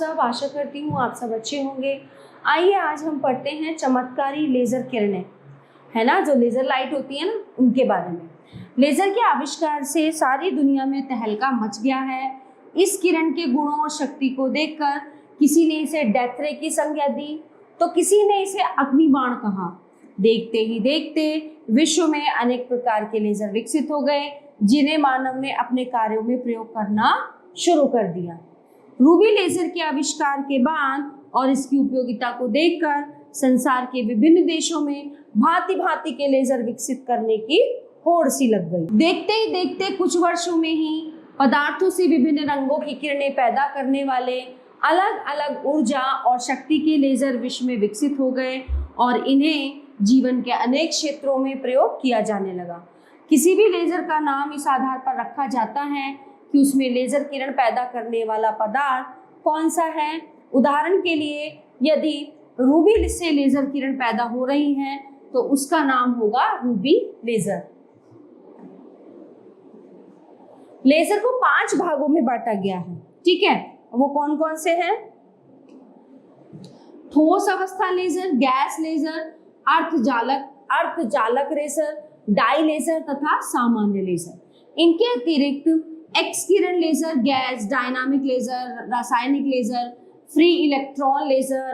सब, आशा करती हूँ आप सब अच्छे होंगे। आइए आज हम पढ़ते हैं चमत्कारी लेज़र किरणें, है ना, जो लेज़र लाइट होती है ना, उनके बारे में। लेज़र के आविष्कार से सारी दुनिया में तहलका मच गया है। इस किरण के गुणों और शक्ति को देखकर किसी ने इसे डेथ रे की संज्ञा दी, तो किसी ने इसे अग्निबाण कहा। देखते ही देखते विश्व में अनेक प्रकार के लेज़र विकसित हो गए, जिन्हें मानव ने अपने कार्यों में प्रयोग करना शुरू कर दिया। रूबी लेज़र के आविष्कार के बाद और इसकी उपयोगिता को देखकर संसार के विभिन्न देशों में भांति भांति के लेज़र विकसित करने की होड़ सी लग गई। देखते ही देखते कुछ वर्षों में ही पदार्थों से विभिन्न रंगों की किरणें पैदा करने वाले अलग अलग ऊर्जा और शक्ति के लेज़र विश्व में विकसित हो गए और इन्हें जीवन के अनेक क्षेत्रों में प्रयोग किया जाने लगा। किसी भी लेज़र का नाम इस आधार पर रखा जाता है कि उसमें लेज़र किरण पैदा करने वाला पदार्थ कौन सा है। उदाहरण के लिए यदि रूबी से लेज़र किरण पैदा हो रही हैं तो उसका नाम होगा रूबी लेज़र। लेज़र को 5 भागों में बांटा गया है, ठीक है। वो कौन कौन से हैं? ठोस अवस्था लेज़र, गैस लेज़र, अर्धजालक लेज़र, डाई लेज़र तथा सामान्य लेज़र। इनके अतिरिक्त एक्स किरण लेज़र, गैस डायनामिक लेज़र, रासायनिक लेज़र, फ्री इलेक्ट्रॉन लेज़र,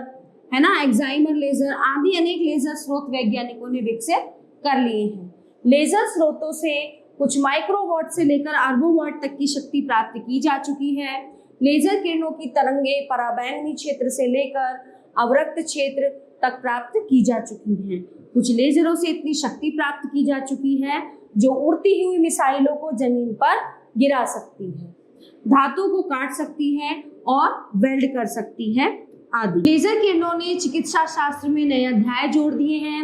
है ना, एक्साइमर लेज़र आदि अनेक लेज़र स्रोत वैज्ञानिकों ने विकसित कर लिए हैं। लेज़र स्रोतों से कुछ माइक्रोवाट से लेकर अरबों वाट तक की शक्ति प्राप्त की जा चुकी है। लेज़र किरणों की तरंगे पराबैंगनी क्षेत्र से लेकर अवरक्त क्षेत्र तक प्राप्त की जा चुकी हैं। कुछ लेज़रों से इतनी शक्ति प्राप्त की जा चुकी है जो उड़ती हुई मिसाइलों को जमीन पर गिरा सकती है, धातु को काट सकती है और वेल्ड कर सकती है आदि। लेज़र किरणों ने चिकित्सा शास्त्र में नए अध्याय जोड़ दिए हैं।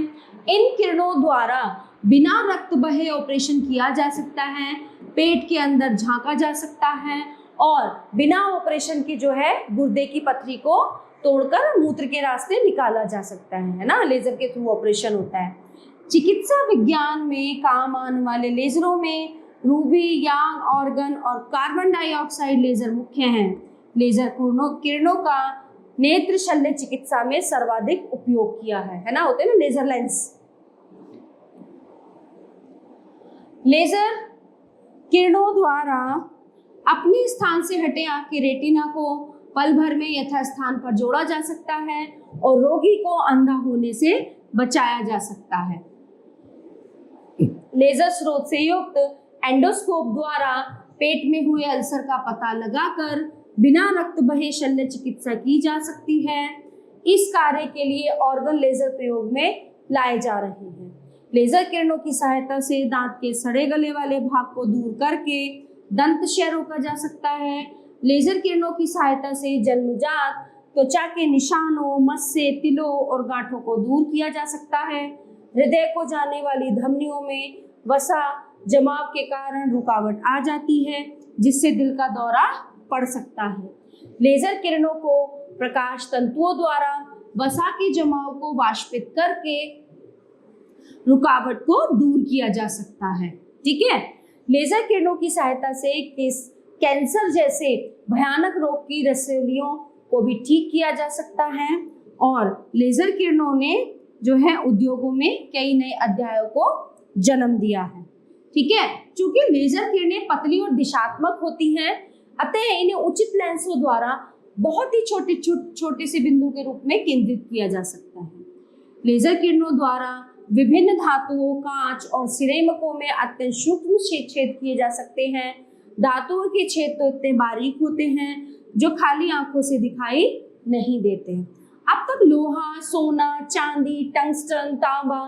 इन किरणों द्वारा बिना रक्त बहे ऑपरेशन किया जा सकता है, पेट के अंदर झांका जा सकता है और बिना ऑपरेशन के जो है गुर्दे की पथरी को तोड़कर मूत्र के रास्ते निकाला जा सकता है ना, लेज़र के थ्रू ऑपरेशन होता है। चिकित्सा विज्ञान में काम आने वाले लेज़रों में रूबी, यांग, ऑर्गन और कार्बन डाइऑक्साइड लेज़र मुख्य हैं। लेज़र किरणों का नेत्र शल्य चिकित्सा में सर्वाधिक उपयोग किया है ना, होते हैं ना लेज़र लेंस। लेज़र किरणों द्वारा अपने स्थान से हटे आंख के रेटिना को पल भर में यथास्थान पर जोड़ा जा सकता है और रोगी को अंधा होने से बचाया जा सकता है। लेज़र स्रोत से युक्त एंडोस्कोप द्वारा पेट में हुए अल्सर का पता लगाकर बिना रक्त बहे शल्य चिकित्सा की जा सकती है। इस कार्य के लिए ऑर्गन लेज़र प्रयोग में लाए जा रहे हैं। लेज़र किरणों की सहायता से दांत के सड़े गले वाले भाग को दूर करके दंत क्षय रोका जा सकता है। लेज़र किरणों की सहायता से जन्मजात त्वचा के निशानों, मस्से, तिलों और गांठों को दूर किया जा सकता है। हृदय को जाने वाली धमनियों में वसा जमाव के कारण रुकावट आ जाती है, जिससे दिल का दौरा पड़ सकता है। लेज़र किरणों को प्रकाश तंतुओं द्वारा वसा के जमाव को वाष्पित करके रुकावट को दूर किया जा सकता है, ठीक है। लेज़र किरणों की सहायता से कैंसर जैसे भयानक रोग की रसौलियों को भी ठीक किया जा सकता है और लेज़र किरणों ने जो है उद्योगों में कई नए अध्यायों को जन्म दिया है, ठीक है। चूंकि लेज़र किरणें पतली और दिशात्मक होती हैं, अतः इन्हें उचित लेंसों द्वारा बहुत ही छोटे से बिंदु के रूप में केंद्रित किया जा सकता है। लेज़र किरणों द्वारा विभिन्न धातुओं, कांच और सिरेमिकों में अत्यंत सूक्ष्म छेद किए जा सकते हैं। धातुओं के छेद तो इतने बारीक होते हैं जो खाली आंखों से दिखाई नहीं देते। अब तक लोहा, सोना, चांदी, टंगस्टन, तांबा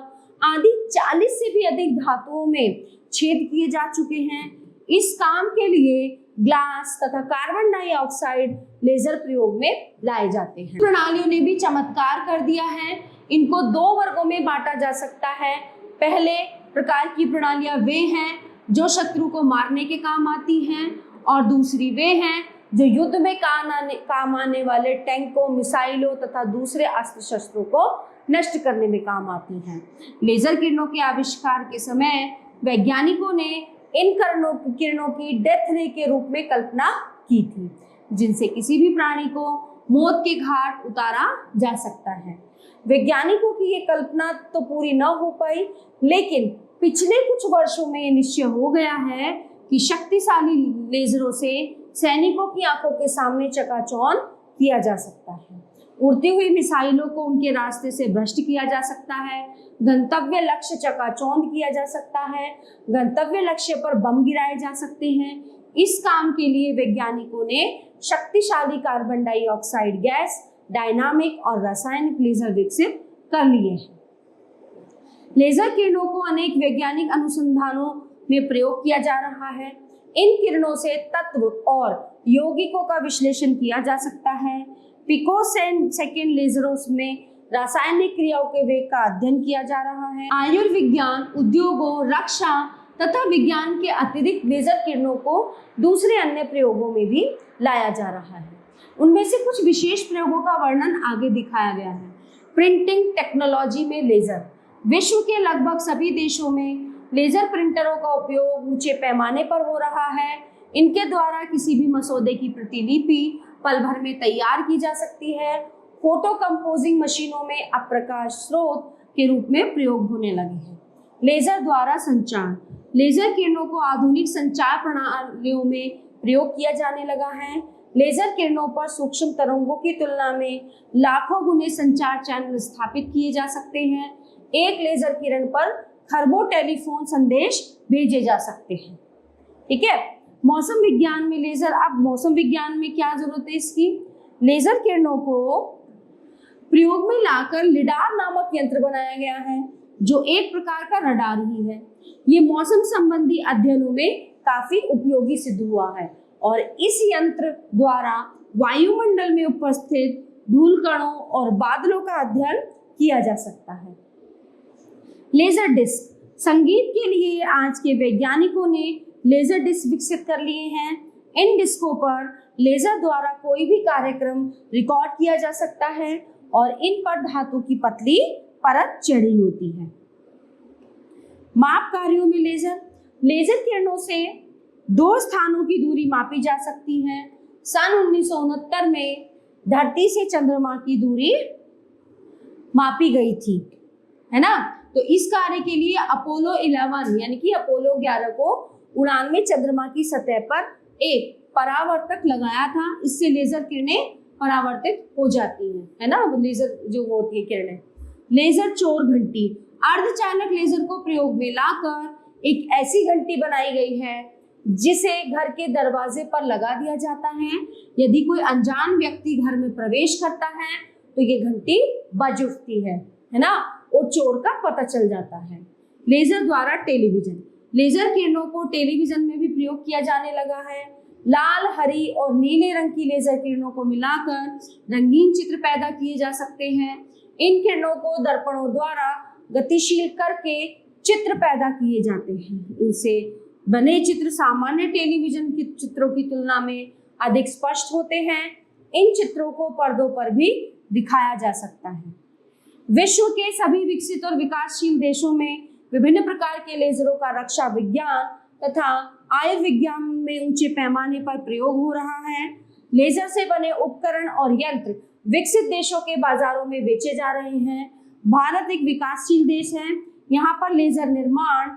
आदि 40 से भी अधिक धातुओं में छेद किए जा चुके हैं। इस काम के लिए ग्लास तथा कार्बन डाइऑक्साइड लेज़र प्रयोग में लाए जाते हैं। प्रणालियों ने भी चमत्कार कर दिया है। इनको 2 वर्गों में बांटा जा सकता है। पहले प्रकार की प्रणालियां वे हैं जो शत्रु को मारने के काम आती हैं और दूसरी वे हैं जो युद्ध में काम आने वाले टैंकों, मिसाइलों तथा दूसरे अस्त्र शस्त्रों को नष्ट करने में काम आती हैं। लेज़र किरणों के आविष्कार के समय वैज्ञानिकों ने इन किरणों की डेथ रे के रूप में कल्पना की थी, जिनसे किसी भी प्राणी को मौत के घाट उतारा जा सकता है। वैज्ञानिकों की ये कल्पना तो पूरी न हो पाई, लेकिन पिछले कुछ वर्षों में ये निश्चय हो गया है कि शक्तिशाली लेजरों से सैनिकों की आंखों के सामने चकाचौंध किया जा सकता है। उड़ती हुई मिसाइलों को उनके रास्ते से भ्रष्ट किया जा सकता है, गंतव्य लक्ष्य चकाचौंध किया जा सकता है, गंतव्य लक्ष्य पर बम गिराए जा सकते हैं। इस काम के लिए वैज्ञानिकों ने शक्तिशाली कार्बन डाइऑक्साइड गैस, डायनामिक और रासायनिक लेजर विकसित कर लिए हैं। लेजर किरणों को अनेक वैज्ञानिक अनुसंधानों में प्रयोग किया जा रहा है। इन किरणों से तत्व और यौगिकों का विश्लेषण किया जा सकता है। पिकोसेकंड लेजरों में रासायनिक क्रियाओं के वेग का अध्ययन किया जा रहा है। आयुर्विज्ञान, उद्योगों, रक्षा तथा विज्ञान के अतिरिक्त लेजर किरणों को दूसरे अन्य प्रयोगों में भी लाया जा रहा है। उनमें से कुछ विशेष प्रयोगों का वर्णन आगे दिखाया गया है। प्रिंटिंग टेक्नोलॉजी में लेजर। विश्व के लगभग सभी देशों में लेजर प्रिंटरों का उपयोग ऊंचे पैमाने पर हो रहा है। इनके द्वारा किसी भी मसौदे की प्रतिलिपि पल भर में तैयार की जा सकती है। फोटो कंपोजिंग मशीनों में अब प्रकाश स्रोत के रूप में प्रयोग होने लगे हैं। लेजर द्वारा संचार। लेजर किरणों को आधुनिक संचार प्रणालियों में प्रयोग किया जाने लगा है। लेजर किरणों पर सूक्ष्म तरंगों की तुलना में लाखों गुने संचार चैनल स्थापित किए जा सकते हैं। एक लेजर किरण पर खरबों टेलीफोन संदेश भेजे जा सकते हैं। ठीक है। मौसम विज्ञान में लेजर। अब मौसम विज्ञान में क्या जरूरत है इसकी? लेजर किरणों को प्रयोग में लाकर लिडार नामक यंत्र बनाया गया है, जो एक प्रकार का रडार ही है। ये मौसम संबंधी अध्ययनों में काफी उपयोगी सिद्ध हुआ है और इस यंत्र द्वारा वायुमंडल में उपस्थित धूल कणों और बादलों का अध्ययन किया जा सकता है। Laser disc. संगीत के लिए आज के वैज्ञानिकों ने लेजर डिस्क विकसित कर लिए हैं। इन डिस्कों पर लेजर द्वारा कोई भी कार्यक्रम रिकॉर्ड किया जा सकता है और इन पर धातु की पतली परत चढ़ी होती है। माप कार्यों में लेजर। लेजर किरणों से दो स्थानों की दूरी मापी जा सकती है। सन 1969 में धरती से चंद्रमा की दूरी मापी गई थी, है ना। तो इस कार्य के लिए अपोलो 11 यानी कि अपोलो 11 को उड़ान में चंद्रमा की सतह पर एक परावर्तक लगाया था। इससे लेजर किरणें परावर्तित हो जाती हैं, है ना। लेजर जो होती है किरणें। लेजर चोर घंटी। अर्धचालक लेजर को प्रयोग में लाकर एक ऐसी घंटी बनाई गई है जिसे घर के दरवाजे पर लगा दिया जाता है। यदि कोई अनजान व्यक्ति घर में प्रवेश करता है तो ये घंटी बज उठती है ना, और चोर का पता चल जाता है। लेजर द्वारा टेलीविजन। लेजर किरणों को टेलीविजन में भी प्रयोग किया जाने लगा है। लाल, हरी और नीले रंग की लेजर किरणों को मिलाकर रंगीन चित्र पैदा किए जा सकते हैं। इन किरणों को दर्पणों द्वारा गतिशील करके चित्र पैदा किए जाते हैं। इनसे बने चित्र सामान्य टेलीविजन के चित्रों की तुलना में अधिक स्पष्ट होते हैं। इन चित्रों को पर्दों पर भी दिखाया जा सकता है। विश्व के सभी विकसित और विकासशील देशों में विभिन्न प्रकार के लेजरों का रक्षा विज्ञान तथा आयुर्विज्ञान में ऊंचे पैमाने पर प्रयोग हो रहा है। लेजर से बने उपकरण और यंत्र विकसित देशों के बाजारों में बेचे जा रहे हैं। भारत एक विकासशील देश है। यहाँ पर लेजर निर्माण,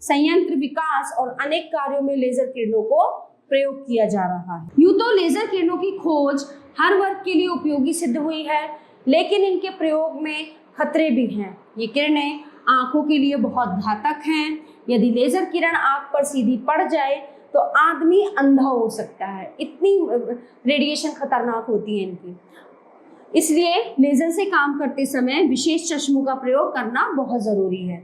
संयंत्र विकास और अनेक कार्यों में लेजर किरणों को प्रयोग किया जा रहा है। यूं तो लेजर किरणों की खोज हर वर्ग के लिए उपयोगी सिद्ध हुई है, लेकिन इनके प्रयोग में खतरे भी हैं। ये किरणें आंखों के लिए बहुत घातक हैं। यदि लेजर किरण आंख पर सीधी पड़ जाए तो आदमी अंधा हो सकता है। इतनी रेडिएशन खतरनाक होती है इनकी। इसलिए लेजर से काम करते समय विशेष चश्मों का प्रयोग करना बहुत जरूरी है।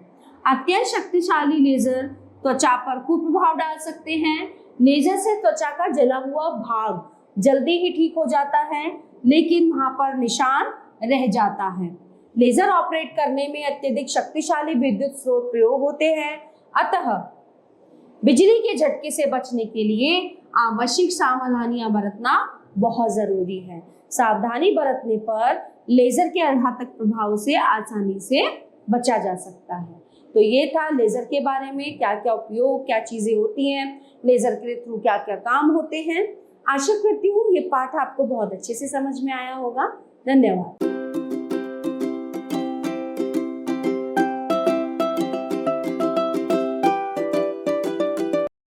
अत्यंत शक्तिशाली लेजर त्वचा पर कुप्रभाव डाल सकते हैं। लेजर से त्वचा का जला हुआ भाग जल्दी ही ठीक हो जाता है, लेकिन वहां पर निशान रह जाता है। लेजर ऑपरेट करने में अत्यधिक शक्तिशाली विद्युत स्रोत प्रयोग होते हैं, अतः बिजली के झटके से बचने के लिए आवश्यक सावधानियां बरतना बहुत जरूरी है। सावधानी बरतने पर लेजर के घातक प्रभाव से आसानी से बचा जा सकता है। तो ये था लेजर के बारे में, क्या क्या उपयोग, क्या चीजें होती हैं, लेजर के थ्रू क्या क्या काम होते हैं। आशा करती हूँ ये पाठ आपको बहुत अच्छे से समझ में आया होगा। धन्यवाद।